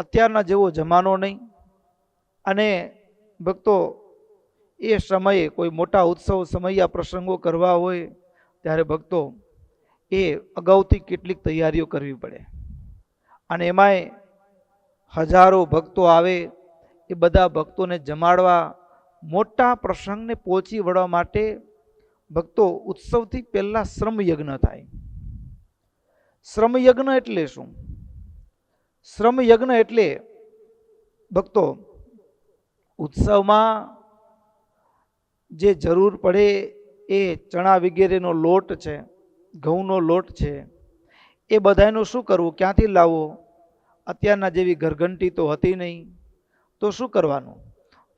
અત્યારના જેવો જમાનો નહીં. અને ભક્તો એ સમયે કોઈ મોટા ઉત્સવ સમયા પ્રસંગો કરવા હોય ત્યારે ભક્તો એ અગાઉથી કેટલીક તૈયારીઓ કરવી પડે. અને એમાંય હજારો ભક્તો આવે, એ બધા ભક્તોને જમાડવા, મોટા પ્રસંગને પહોંચી વળવા માટે ભક્તો ઉત્સવથી પહેલા શ્રમ યજ્ઞ થાય. શ્રમ યજ્ઞ એટલે શું? શ્રમ યજ્ઞ એટલે ભક્તો ઉત્સવમાં જે જરૂર પડે એ ચણા વગેરેનો લોટ છે, ઘઉંનો લોટ છે, એ બધાનું શું કરવું, ક્યાંથી લાવવો? અત્યારના જેવી ઘરઘંટી તો હતી નહીં. તો શું કરવાનું?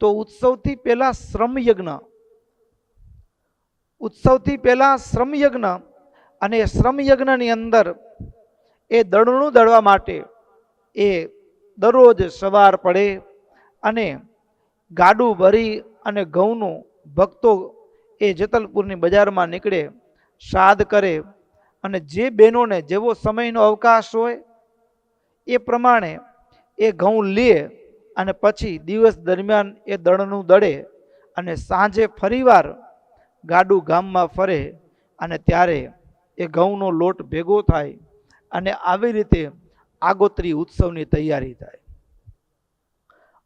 તો ઉત્સવથી પહેલા શ્રમ યજ્ઞ, ઉત્સવથી પહેલા શ્રમ યજ્ઞ. અને શ્રમ યજ્ઞની અંદર એ દળનું દળવા માટે એ દરરોજ સવાર પડે અને ગાડું ભરી અને ઘઉંનું ભક્તો એ જેતલપુરની બજારમાં નીકળે, શ્રાદ્ધ કરે. અને જે બહેનોને જેવો સમયનો અવકાશ હોય એ પ્રમાણે એ ઘઉં લે અને પછી દિવસ દરમિયાન એ દળનું દળે અને સાંજે ફરીવાર ગાડું ગામમાં ફરે અને ત્યારે એ ઘઉંનો લોટ ભેગો થાય અને આવી રીતે આગોતરી ઉત્સવની તૈયારી થાય.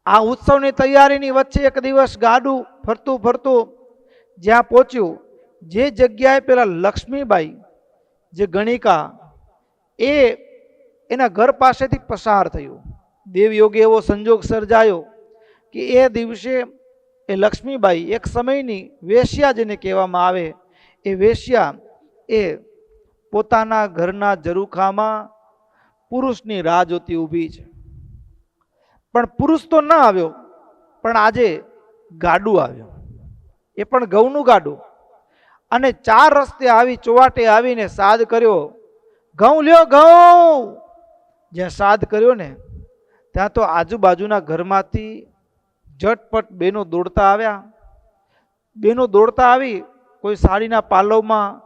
આ ઉત્સવની તૈયારીની વચ્ચે એક દિવસ ગાડું ફરતું ફરતું જ્યાં પહોંચ્યું, જે જગ્યાએ પેલા લક્ષ્મીબાઈ જે ગણિકા એ એના ઘર પાસેથી પસાર થયું. દેવયોગે એવો સંજોગ સર્જાયો કે એ દિવસે એ લક્ષ્મીબાઈ એક સમયની વેશ્યા જેને કહેવામાં આવે, એ વેશ્યા એ પોતાના ઘરના ઝરૂખામાં પુરુષની રાહ જોતી ઊભી છે. પણ પુરુષ તો ન આવ્યો, પણ આજે ગાડું આવ્યો, એ પણ ઘઉંનું ગાડું. અને ચાર રસ્તે આવી ચોવાટે આવીને સાદ કર્યો, ઘઉં લ્યો ઘઉં. જ્યાં સાદ કર્યો ને ત્યાં તો આજુબાજુના ઘરમાંથી ઝટપટ બેનો દોડતા આવ્યા. બેનો દોડતા આવી, કોઈ સાડીના પાલવમાં,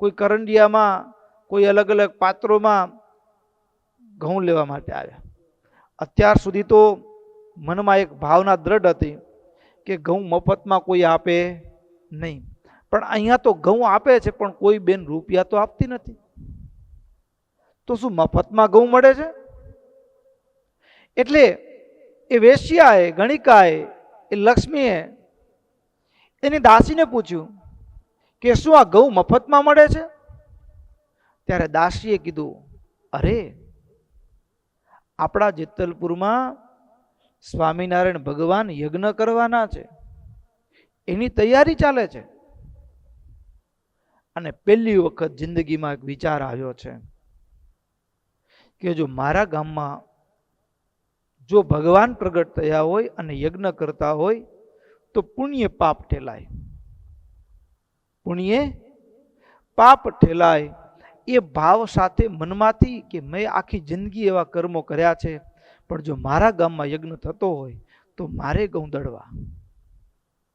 કોઈ કરંડિયામાં, કોઈ અલગ અલગ પાત્રોમાં ઘઉં લેવા માટે આવ્યા. અત્યાર સુધી તો મનમાં એક ભાવના દ્રઢ હતી કે ઘઉં મફતમાં કોઈ આપે નહીં, પણ અહીંયા તો ઘઉં આપે છે પણ કોઈ બેન રૂપિયા તો આપતી નથી. તો શું મફતમાં ઘઉં મળે છે? એટલે એ વેશ્યાએ, ગણિકાએ, એ લક્ષ્મીએ એની દાસીને પૂછ્યું કે શું આ ઘઉં મફતમાં મળે છે? ત્યારે દાસીએ કીધું, અરે આપણા જેતલપુરમાં સ્વામિનારાયણ ભગવાન યજ્ઞ કરવાના છે, એની તૈયારી ચાલે છે. અને પહેલી વખત જિંદગીમાં એક વિચાર આવ્યો છે કે જો મારા ગામમાં જો ભગવાન પ્રગટ થયા હોય અને યજ્ઞ કરતા હોય તો પુણ્ય પાપ ઠેલાય, પુણ્ય પાપ ઠેલાય. એ ભાવ સાથે મનમાંથી કે મેં આખી જિંદગી એવા કર્મો કર્યા છે, પણ જો મારા ગામમાં યજ્ઞ થતો હોય તો મારે ઘઉં દળવા.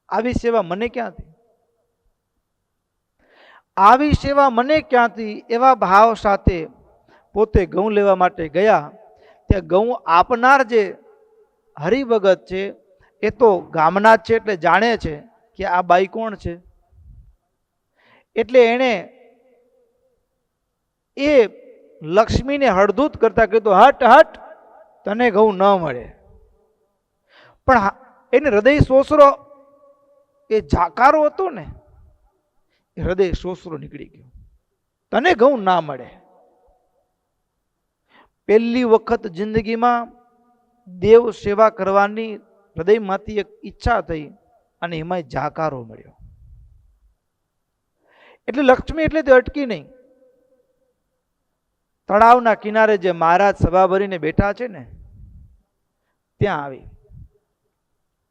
આવી સેવા મને ક્યાંથી, આવી સેવા મને ક્યાંથી? એવા ભાવ સાથે પોતે ઘઉં લેવા માટે ગયા. ત્યાં ઘઉં આપનાર જે હરિભગત છે એ તો ગામના જ છે, એટલે જાણે છે કે આ બાઈ કોણ છે. એટલે એણે એ લક્ષ્મીને હળધૂત કરતા કીધું, હટ હટ, તને ઘઉં ન મળે. પણ એને હૃદય સોસરો, એ જાકારો હતો ને, એ હૃદય સોસરો નીકળી ગયો, તને ઘઉં ના મળે. પહેલી વખત જિંદગીમાં દેવ સેવા કરવાની હૃદયમાંથી એક ઈચ્છા થઈ અને એમાં જાકારો મળ્યો. એટલે લક્ષ્મી એટલે તે અટકી નહીં. તળાવના કિનારે જે મહારાજ સભા ભરીને બેઠા છે ને ત્યાં આવી.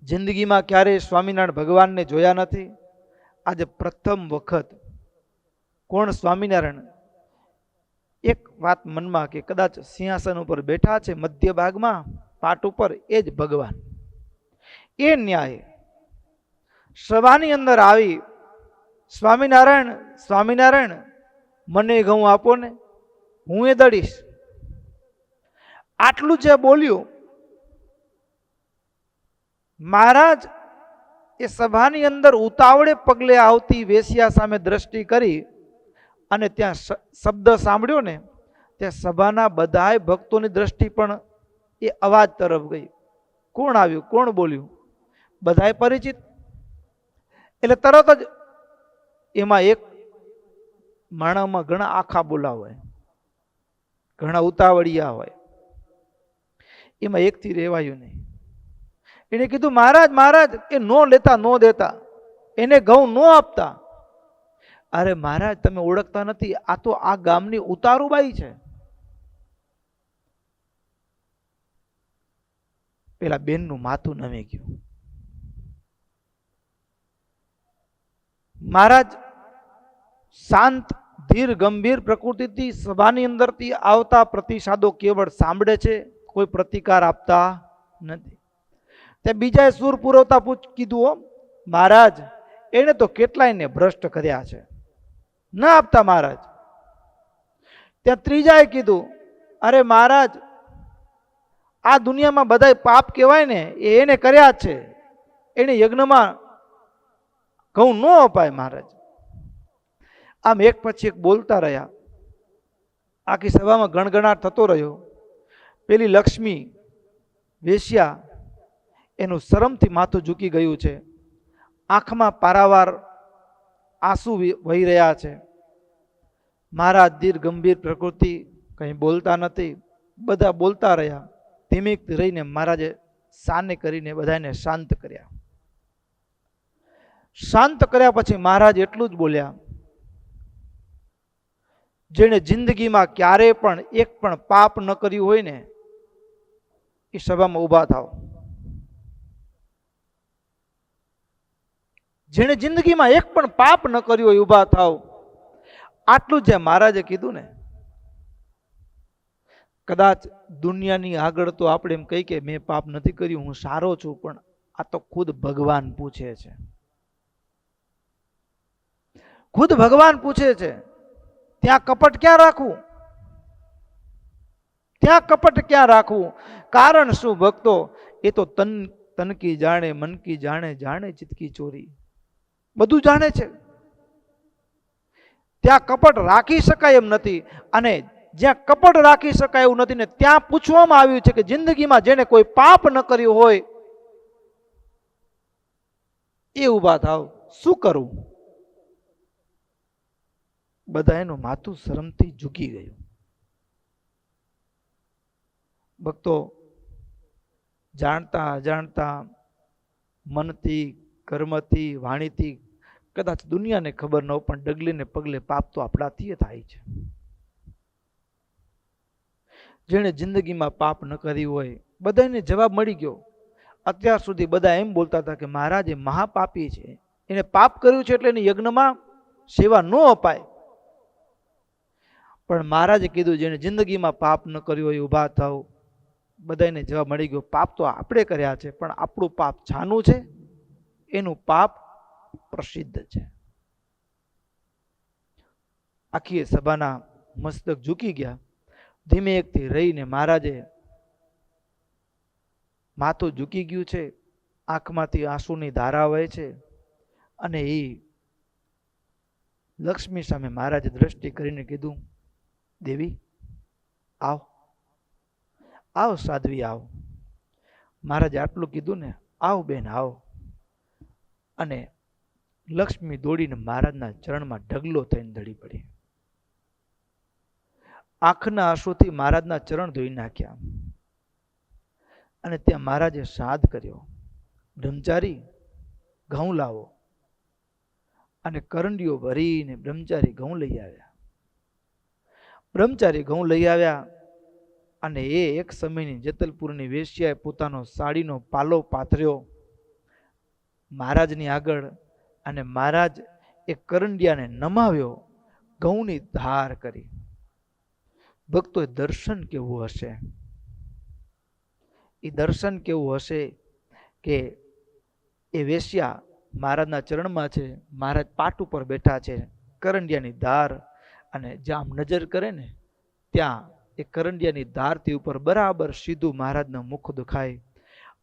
જિંદગીમાં ક્યારેય સ્વામિનારાયણ ભગવાનને જોયા નથી. આજે પ્રથમ વખત કોણ સ્વામિનારાયણ, એક વાત મનમાં કે કદાચ સિંહાસન ઉપર બેઠા છે મધ્ય ભાગમાં પાટ ઉપર, એ જ ભગવાન. એ ન્યાય સભાની અંદર આવી, સ્વામિનારાયણ સ્વામિનારાયણ, મને ઘઉં આપો ને, હું એ દળીશ. આટલું જે બોલ્યું મહારાજ એ સભાની અંદર ઉતાવળે પગલે આવતી વેશ્યા સામે દ્રષ્ટિ કરી અને ત્યાં શબ્દ સાંભળ્યો ને, ત્યાં સભાના બધાય ભક્તોની દ્રષ્ટિ પણ એ અવાજ તરફ ગઈ. કોણ આવ્યું, કોણ બોલ્યું, બધાય પરિચિત. એટલે તરત જ એમાં એક માણામાં ઘણા આખા બોલા હોય, ઘણા ઉતાવળિયા હોય, એમાં એકથી રહેવાયું નહીં. એને કીધું, મહારાજ મહારાજ, એ નો લેતા, નો દેતા, એને ઘઉં નો આપતા. અરે મહારાજ, તમે ઓળખતા નથી, આ તો આ ગામની ઉતારુબાઈ છે. પેલા બેનનું માથું નમી ગયું. મહારાજ શાંત ધીર ગંભીર પ્રકૃતિથી સભાની અંદરથી આવતા પ્રતિસાદો કેવળ સાંભળે છે, કોઈ પ્રતિકાર આપતા નથી. તે બીજાએ સૂર પુરવતા કીધું, મહારાજ એને તો કેટલાયને ભ્રષ્ટ કર્યા છે, ના આપતા મહારાજ. ત્યાં ત્રીજાએ કીધું, અરે મહારાજ, આ દુનિયામાં બધા પાપ કહેવાય ને એ એને કર્યા જ છે, એને યજ્ઞમાં ઘઉં ન અપાય મહારાજ. આમ એક પછી એક બોલતા રહ્યા. આખી સભામાં ગણગણાટ થતો રહ્યો. પેલી લક્ષ્મી વેશ્યા, એનું શરમથી માથું ઝૂકી ગયું છે, આંખમાં પારાવાર આંસુ વહી રહ્યા છે. મહારાજ ધીર ગંભીર પ્રકૃતિ, કંઈ બોલતા નથી. બધા બોલતા રહ્યા. ધીમે રહીને મહારાજે સાને કરીને બધાને શાંત કર્યા. શાંત કર્યા પછી મહારાજ એટલું જ બોલ્યા, જેણે જિંદગીમાં ક્યારે પણ એક પણ પાપ ન કર્યું હોય ને એ સભામાં ઊભા થાવ. જેણે જિંદગીમાં એક પણ પાપ ન કર્યું હોય ઊભા થાવ. આટલું જે મહારાજે કીધું ને, કદાચ દુનિયાની આગળ તો આપણે એમ કહી કે મેં પાપ નથી કર્યું, હું સારો છું, પણ આ તો ખુદ ભગવાન પૂછે છે. ખુદ ભગવાન પૂછે છે, ત્યાં કપટ ક્યાં રાખવું, ત્યાં કપટ ક્યાં રાખવું? કારણ શું ભક્તો? એ તો તન કી જાણે, મન કી જાણે, જાણે ચિત્ત કી ચોરી, બધું જાણે છે. ત્યાં કપટ રાખી શકાય એમ નથી. અને જ્યાં કપટ રાખી શકાય એવું નથી ને ત્યાં પૂછવામાં આવ્યું છે કે જિંદગીમાં જેને કોઈ પાપ ન કર્યું હોય એ ઊભા થાવ, શું કરવું? બધા એનું માથું શરમથી ઝૂકી ગયું. ભક્તો જાણતા અજાણતા મનથી, કર્મથી, વાણીથી કદાચ દુનિયાને ખબર ન, પણ ડગલે ને પગલે પાપ તો આપણાથી થાય છે. જેણે જિંદગીમાં પાપ ન કર્યું હોય બધાને જવાબ મળી ગયો. અત્યાર સુધી બધા એમ બોલતા હતા કે મહારાજ એ મહાપાપી છે, એને પાપ કર્યું છે એટલે એની યજ્ઞમાં સેવા ન અપાય. પણ મહારાજે કીધું, જેને જિંદગીમાં પાપ ન કર્યું હોય ઊભા થાવ. બધાને જવાબ મળી ગયો, પાપ તો આપણે કર્યા છે, પણ આપણું પાપ છાનું છે, એનું પાપ પ્રસિદ્ધ છે. આખી સભાના મસ્તક ઝૂકી ગયા. ધીમે એકથી રહીને મહારાજે માથું ઝૂકી ગયું છે, આંખમાંથી આંસુની ધારા વહે છે. અને એ લક્ષ્મી સામે મહારાજે દ્રષ્ટિ કરીને કીધું, દેવી આવ, આવ સાધ્વી આવ. મહારાજે આટલું કીધું ને, આવ બેન આવ. અને લક્ષ્મી દોડીને મહારાજના ચરણમાં ઢગલો થઈને ધડી પડી. આંખના આંસુથી મહારાજના ચરણ ધોઈ નાખ્યા. અને ત્યાં મહારાજે સાદ કર્યો, બ્રહ્મચારી ઘઉં લાવો. અને કરંડીઓ ભરીને બ્રહ્મચારી ઘઉં લઈ આવ્યા. બ્રહ્મચારી ઘઉં લઈ આવ્યા. અને એ એક સમયની જેતલપુરની વેશ્યાએ પોતાનો સાડીનો પાલો પાથર્યો મહારાજની આગળ. અને મહારાજ એ કરંડિયાને નમાવ્યો, ઘઉંની ધાર કરી. ભક્તો એ દર્શન કેવું હશે? એ દર્શન કેવું હશે કે એ વેશ્યા મહારાજના ચરણમાં છે, મહારાજ પાટ ઉપર બેઠા છે, કરંડિયાની ધાર. અને જ્યાં આમ નજર કરે ને ત્યાં એ કરંડિયાની ધારથી ઉપર બરાબર સીધું મહારાજનું મુખ દેખાય.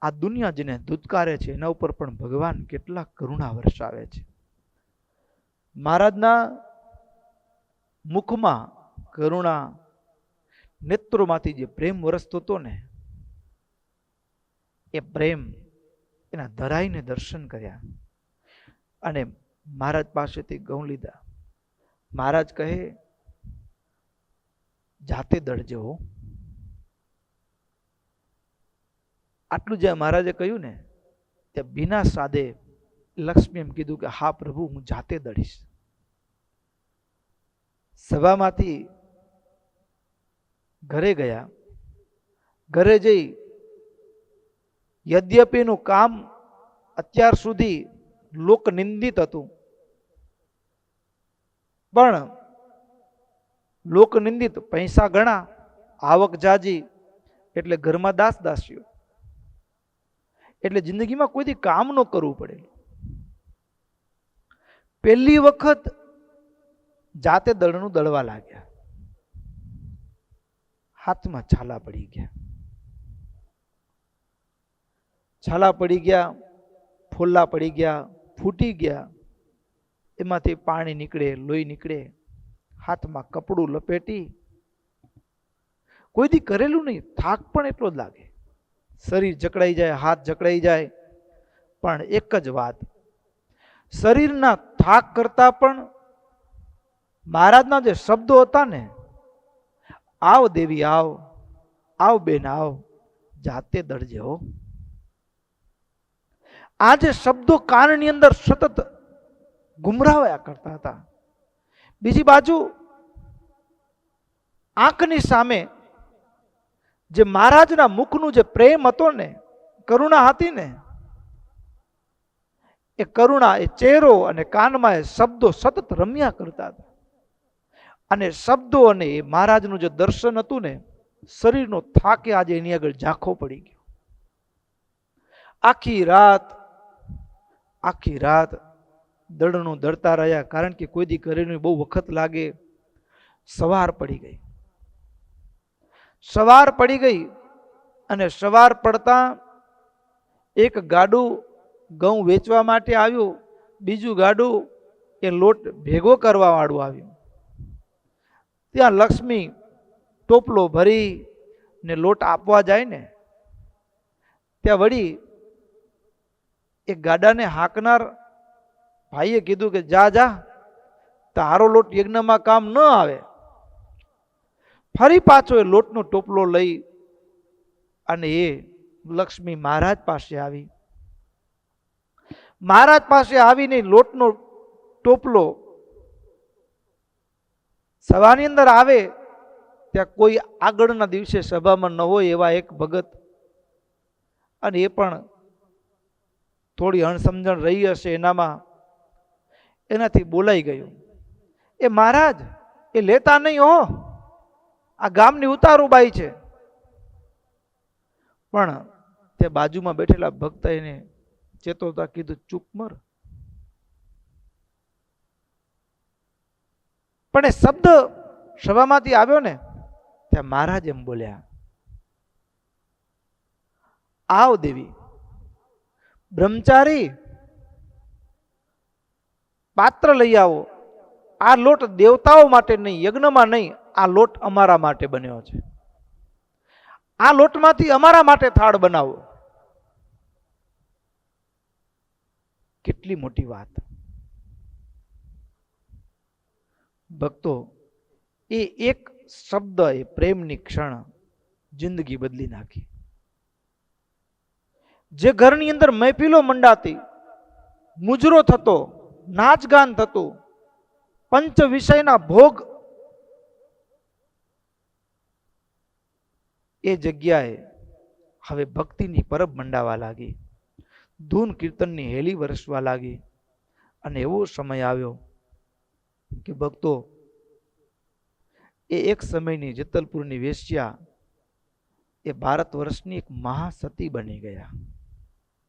આ દુનિયા જેને ધુતકારે છે એના ઉપર પણ ભગવાન કેટલા કરુણા વરસાવે છે. મહારાજના મુખમાં કરુણા, નેત્રોમાંથી જે પ્રેમ વરસતો હતો ને, એ પ્રેમ એના ધરાઈને દર્શન કર્યા અને મહારાજ પાસેથી ઘઉં લીધા. મહારાજ કહે, જાતે દળજો. આટલું જે મહારાજે કહ્યું ને, તે બિના સાદે લક્ષ્મી એમ કીધું કે હા પ્રભુ, હું જાતે દળીશ. સભામાંથી ઘરે ગયા. ઘરે જઈ યદ્યપિનું કામ અત્યાર સુધી લોક નિંદિત હતું, પણ લોક નિંદિત, પૈસા ઘણા, આવક જાજી, એટલે ઘરમાં દાસ દાસીઓ, એટલે જિંદગીમાં કોઈથી કામ ન કરવું પડે. પહેલી વખત જાતે દળનું દળવા લાગ્યા. હાથમાં છાલા પડી ગયા. છાલા પડી ગયા, ફોલ્લા પડી ગયા, ફૂટી ગયા. એમાંથી પાણી નીકળે, લોહી નીકળે. હાથમાં કપડું લપેટી, કોઈથી કરેલું નહીં. થાક પણ એટલો જ લાગે, શરીર જકડાઈ જાય, હાથ જકડાઈ જાય. પણ એક જ વાત, શરીરના થાક કરતા પણ મહારાજના જે શબ્દો હતા ને, આવ દેવી આવ, આવ બેન આવ, જાતે દળજે હો. આ જે શબ્દો કાનની અંદર સતત ગુમરાવ્યા કરતા હતા. બીજી બાજુ આંખની સામે જે મહારાજના મુખનું જે પ્રેમ હતો ને, કરુણા હતી ને, એ કરુણા, એ ચહેરો અને કાનમાં એ શબ્દો સતત રમ્યા કરતા હતા. અને શબ્દો અને એ મહારાજનું જે દર્શન હતું ને, શરીરનો થાકે આજે એની આગળ ઝાંખો પડી ગયો. આખી રાત દળનું દળતા રહ્યા, કારણ કે કોઈ દી કરીને બહુ વખત લાગે. સવાર પડી ગઈ. સવાર પડી ગઈ અને સવાર પડતા એક ગાડું ઘઉં વેચવા માટે આવ્યું, બીજું ગાડું એ લોટ ભેગો કરવા વાળું આવ્યું. ત્યાં લક્ષ્મી ટોપલો ભરી ને લોટ આપવા જાય ને, ત્યાં વળી એક ગાડાને હાંકનાર ભાઈએ કીધું કે જા જા, તારો લોટ યજ્ઞમાં કામ ન આવે. ફરી પાછો એ લોટનો ટોપલો લઈ અને એ લક્ષ્મી મહારાજ પાસે આવી. મહારાજ પાસે આવીને લોટનો ટોપલો સભાની અંદર આવે, ત્યાં કોઈ આગળના દિવસે સભામાં ન હોય એવા એક ભગત, અને એ પણ થોડી અણસમજણ રહી હશે એનામાં, એનાથી બોલાઈ ગયું. એ મહારાજ, એ લેતા નહીં હો, આ ગામની ઉતારુબાઈ છે. પણ તે બાજુમાં બેઠેલા ભક્ત એને ચેતવતા કીધું, ચૂપ મર. પણ એ શબ્દ સભામાંથી આવ્યો ને, ત્યાં મહારાજ એમ બોલ્યા, આવ દેવી, બ્રહ્મચારી પાત્ર લઈ આવો. આ લોટ દેવતાઓ માટે નહીં, યજ્ઞમાં નહીં, આ લોટ અમારા માટે બન્યો છે. આ લોટમાંથી અમારા માટે થાળ બનાવો. કેટલી મોટી વાત. ભક્તો, એ એક શબ્દ, એ પ્રેમની ક્ષણ જિંદગી બદલી નાખી. જે ઘરની અંદર મહેફિલો મંડાતી, મુજરો થતો, નાચગાન થતું, પંચ વિષયના ભોગ, એ જગ્યાએ હવે ભક્તિની પરબ મંડાવા લાગી. ધૂન કીર્તનની હેલી વરસવા લાગી. અને એવો સમય આવ્યો કે ભક્તો, એ એક સમયની જેતલપુરની વેશ્યા એ ભારત વર્ષની એક મહાસતી બની ગયા.